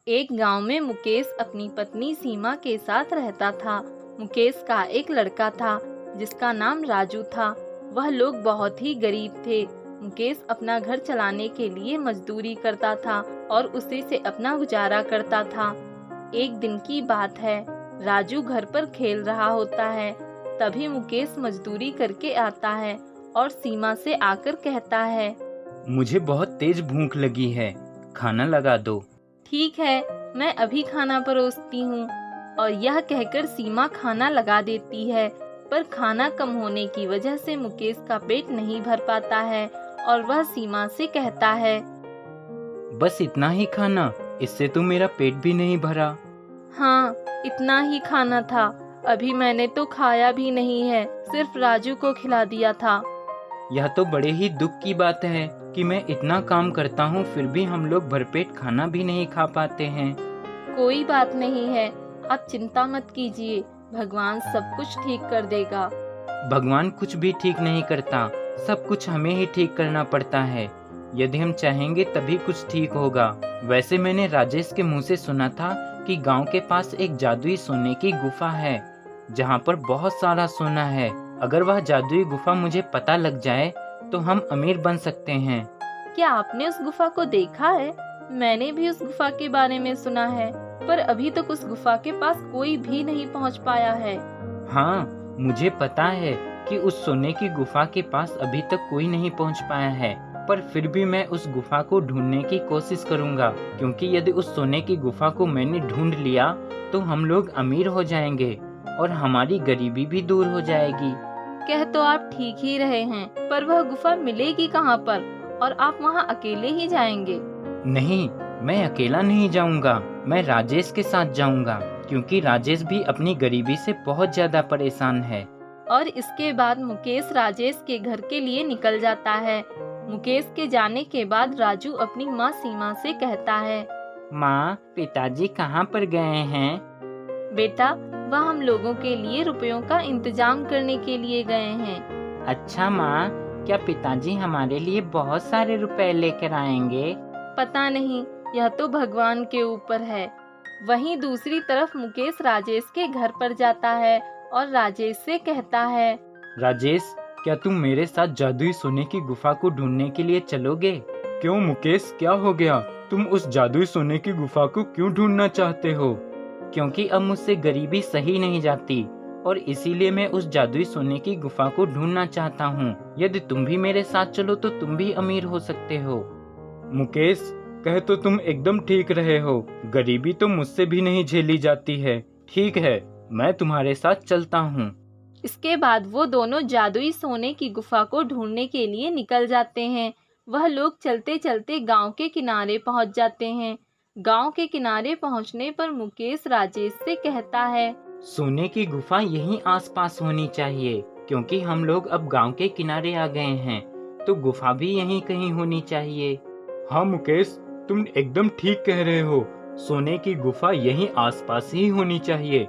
एक गांव में मुकेश अपनी पत्नी सीमा के साथ रहता था। मुकेश का एक लड़का था जिसका नाम राजू था। वह लोग बहुत ही गरीब थे। मुकेश अपना घर चलाने के लिए मजदूरी करता था और उसी से अपना गुजारा करता था। एक दिन की बात है, राजू घर पर खेल रहा होता है। तभी मुकेश मजदूरी करके आता है और सीमा से आकर कहता है, मुझे बहुत तेज भूख लगी है, खाना लगा दो। ठीक है, मैं अभी खाना परोसती हूँ। और यह कहकर सीमा खाना लगा देती है, पर खाना कम होने की वजह से मुकेश का पेट नहीं भर पाता है और वह सीमा से कहता है, बस इतना ही खाना, इससे तो मेरा पेट भी नहीं भरा। हाँ, इतना ही खाना था। अभी मैंने तो खाया भी नहीं है, सिर्फ राजू को खिला दिया था। यह तो बड़े ही दुख की बात है कि मैं इतना काम करता हूँ फिर भी हम लोग भरपेट खाना भी नहीं खा पाते हैं। कोई बात नहीं है, आप चिंता मत कीजिए, भगवान सब कुछ ठीक कर देगा। भगवान कुछ भी ठीक नहीं करता, सब कुछ हमें ही ठीक करना पड़ता है। यदि हम चाहेंगे तभी कुछ ठीक होगा। वैसे मैंने राजेश के मुंह से सुना था कि गांव के पास एक जादुई सोने की गुफा है जहां पर बहुत सारा सोना है। अगर वह जादुई गुफा मुझे पता लग जाए तो हम अमीर बन सकते हैं। क्या आपने उस गुफा को देखा है? मैंने भी उस गुफा के बारे में सुना है, पर अभी तक उस गुफा के पास कोई भी नहीं पहुंच पाया है। हाँ, मुझे पता है कि उस सोने की गुफा के पास अभी तक कोई नहीं पहुंच पाया है, पर फिर भी मैं उस गुफा को ढूंढने की कोशिश करूंगा, क्योंकि यदि उस सोने की गुफा को मैंने ढूंढ लिया तो हम लोग अमीर हो जाएंगे और हमारी गरीबी भी दूर हो जाएगी। कह तो आप ठीक ही रहे हैं, पर वह गुफा मिलेगी कहाँ पर? और आप वहाँ अकेले ही जाएंगे? नहीं, मैं अकेला नहीं जाऊंगा, मैं राजेश के साथ जाऊंगा, क्योंकि राजेश भी अपनी गरीबी से बहुत ज्यादा परेशान है। और इसके बाद मुकेश राजेश के घर के लिए निकल जाता है। मुकेश के जाने के बाद राजू अपनी माँ सीमा से कहता है, माँ, पिताजी कहाँ पर गए हैं? बेटा, वह हम लोगों के लिए रुपयों का इंतजाम करने के लिए गए हैं। अच्छा माँ, क्या पिताजी हमारे लिए बहुत सारे रुपए लेकर आएंगे? पता नहीं, यह तो भगवान के ऊपर है। वहीं दूसरी तरफ मुकेश राजेश के घर पर जाता है और राजेश से कहता है, राजेश, क्या तुम मेरे साथ जादुई सोने की गुफा को ढूंढने के लिए चलोगे? क्यों मुकेश, क्या हो गया? तुम उस जादुई सोने की गुफा को क्यों ढूंढना चाहते हो? क्योंकि अब मुझसे गरीबी सही नहीं जाती और इसीलिए मैं उस जादुई सोने की गुफा को ढूंढना चाहता हूँ। यदि तुम भी मेरे साथ चलो तो तुम भी अमीर हो सकते हो। मुकेश, कहे तो तुम एकदम ठीक रहे हो, गरीबी तो मुझसे भी नहीं झेली जाती है। ठीक है, मैं तुम्हारे साथ चलता हूँ। इसके बाद वो दोनों जादुई सोने की गुफा को ढूंढने के लिए निकल जाते हैं। वह लोग चलते चलते गांव के किनारे पहुंच जाते हैं। गांव के किनारे पहुंचने पर मुकेश राजेश से कहता है, सोने की गुफा यहीं आसपास होनी चाहिए, क्योंकि हम लोग अब गांव के किनारे आ गए हैं, तो गुफा भी यहीं कहीं होनी चाहिए। हाँ मुकेश, तुम एकदम ठीक कह रहे हो, सोने की गुफा यहीं आसपास ही होनी चाहिए,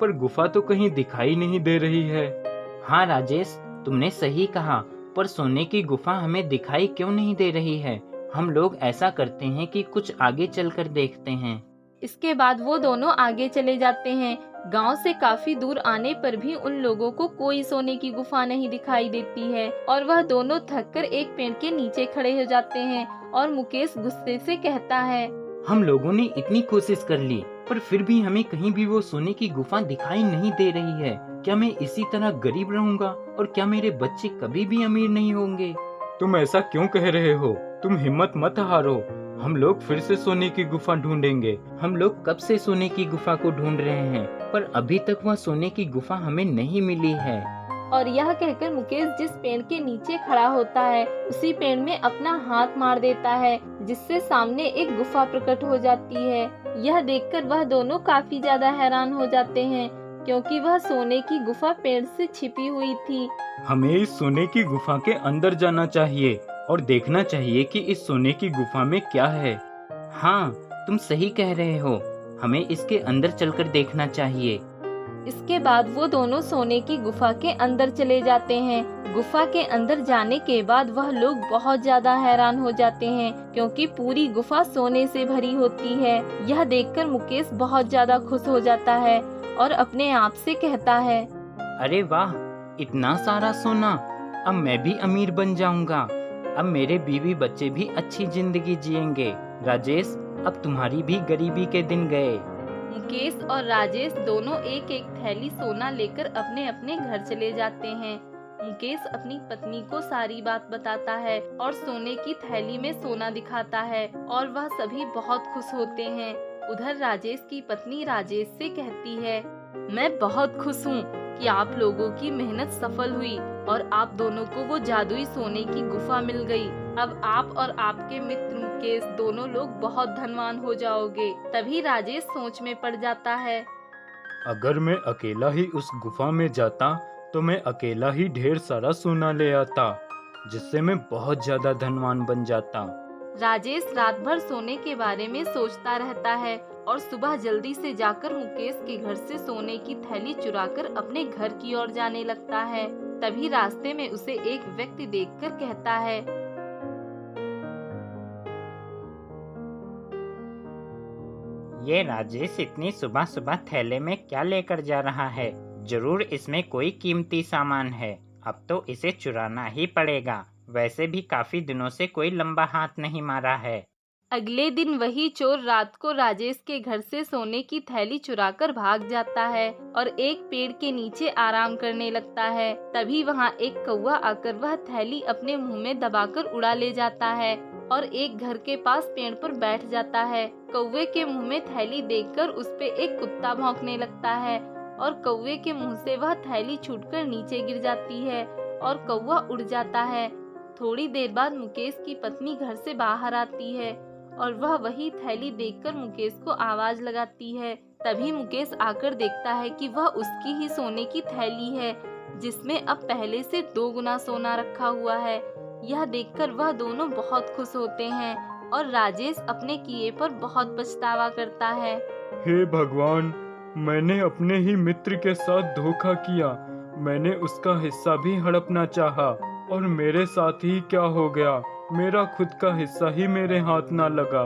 पर गुफा तो कहीं दिखाई नहीं दे रही है। हाँ राजेश, तुमने सही कहा, पर सोने की गुफा हमें दिखाई क्यों नहीं दे रही है? हम लोग ऐसा करते हैं कि कुछ आगे चलकर देखते हैं। इसके बाद वो दोनों आगे चले जाते हैं। गांव से काफी दूर आने पर भी उन लोगों को कोई सोने की गुफा नहीं दिखाई देती है और वह दोनों थककर एक पेड़ के नीचे खड़े हो जाते हैं और मुकेश गुस्से से कहता है, हम लोगों ने इतनी कोशिश कर ली, पर फिर भी हमें कहीं भी वो सोने की गुफा दिखाई नहीं दे रही है। क्या मैं इसी तरह गरीब रहूंगा और क्या मेरे बच्चे कभी भी अमीर नहीं होंगे? तुम ऐसा क्यों कह रहे हो? तुम हिम्मत मत हारो, हम लोग फिर से सोने की गुफा ढूंढेंगे। हम लोग कब से सोने की गुफा को ढूंढ रहे हैं, पर अभी तक वह सोने की गुफा हमें नहीं मिली है। और यह कहकर मुकेश जिस पेड़ के नीचे खड़ा होता है उसी पेड़ में अपना हाथ मार देता है, जिससे सामने एक गुफा प्रकट हो जाती है। यह देखकर वह दोनों काफी ज्यादा हैरान हो जाते हैं, क्योंकि वह सोने की गुफा पेड़ से छिपी हुई थी। हमें इस सोने की गुफा के अंदर जाना चाहिए और देखना चाहिए कि इस सोने की गुफा में क्या है। हाँ, तुम सही कह रहे हो, हमें इसके अंदर चलकर देखना चाहिए। इसके बाद वो दोनों सोने की गुफा के अंदर चले जाते हैं। गुफा के अंदर जाने के बाद वह लोग बहुत ज्यादा हैरान हो जाते हैं क्योंकि पूरी गुफा सोने से भरी होती है। यह देखकर मुकेश बहुत ज्यादा खुश हो जाता है और अपने आप से कहता है, अरे वाह, इतना सारा सोना! अब मैं भी अमीर बन जाऊंगा। अब मेरे बीवी बच्चे भी अच्छी जिंदगी जिएंगे। राजेश, अब तुम्हारी भी गरीबी के दिन गए। मुकेश और राजेश दोनों एक एक थैली सोना लेकर अपने अपने घर चले जाते हैं। मुकेश अपनी पत्नी को सारी बात बताता है और सोने की थैली में सोना दिखाता है और वह सभी बहुत खुश होते हैं। उधर राजेश की पत्नी राजेश से कहती है, मैं बहुत खुश हूँ कि आप लोगों की मेहनत सफल हुई और आप दोनों को वो जादुई सोने की गुफा मिल गई। अब आप और आपके मित्र मुकेश दोनों लोग बहुत धनवान हो जाओगे। तभी राजेश सोच में पड़ जाता है। अगर मैं अकेला ही उस गुफा में जाता तो मैं अकेला ही ढेर सारा सोना ले आता, जिससे मैं बहुत ज्यादा धनवान बन जाता। राजेश रात भर सोने के बारे में सोचता रहता है और सुबह जल्दी से जाकर मुकेश के घर से सोने की थैली चुराकर अपने घर की ओर जाने लगता है। तभी रास्ते में उसे एक व्यक्ति देखकर कहता है, ये राजेश इतनी सुबह सुबह थैले में क्या लेकर जा रहा है? जरूर इसमें कोई कीमती सामान है। अब तो इसे चुराना ही पड़ेगा। वैसे भी काफी दिनों से कोई लंबा हाथ नहीं मारा है। अगले दिन वही चोर रात को राजेश के घर से सोने की थैली चुराकर भाग जाता है और एक पेड़ के नीचे आराम करने लगता है। तभी वहाँ एक कौवा आकर वह थैली अपने मुंह में दबाकर उड़ा ले जाता है और एक घर के पास पेड़ पर बैठ जाता है। कौवे के मुंह में थैली देखकर उस पे एक कुत्ता भौंकने लगता है और कौवे के मुंह से वह थैली छूटकर नीचे गिर जाती है और कौवा उड़ जाता है। थोड़ी देर बाद मुकेश की पत्नी घर से बाहर आती है और वह वही थैली देखकर मुकेश को आवाज लगाती है। तभी मुकेश आकर देखता है कि वह उसकी ही सोने की थैली है, जिसमें अब पहले से 2 गुना सोना रखा हुआ है। यह देखकर वह दोनों बहुत खुश होते हैं और राजेश अपने किए पर बहुत पछतावा करता है। हे भगवान, मैंने अपने ही मित्र के साथ धोखा किया। मैंने उसका हिस्सा भी हड़पना चाहा और मेरे साथ ही क्या हो गया। मेरा खुद का हिस्सा ही मेरे हाथ ना लगा।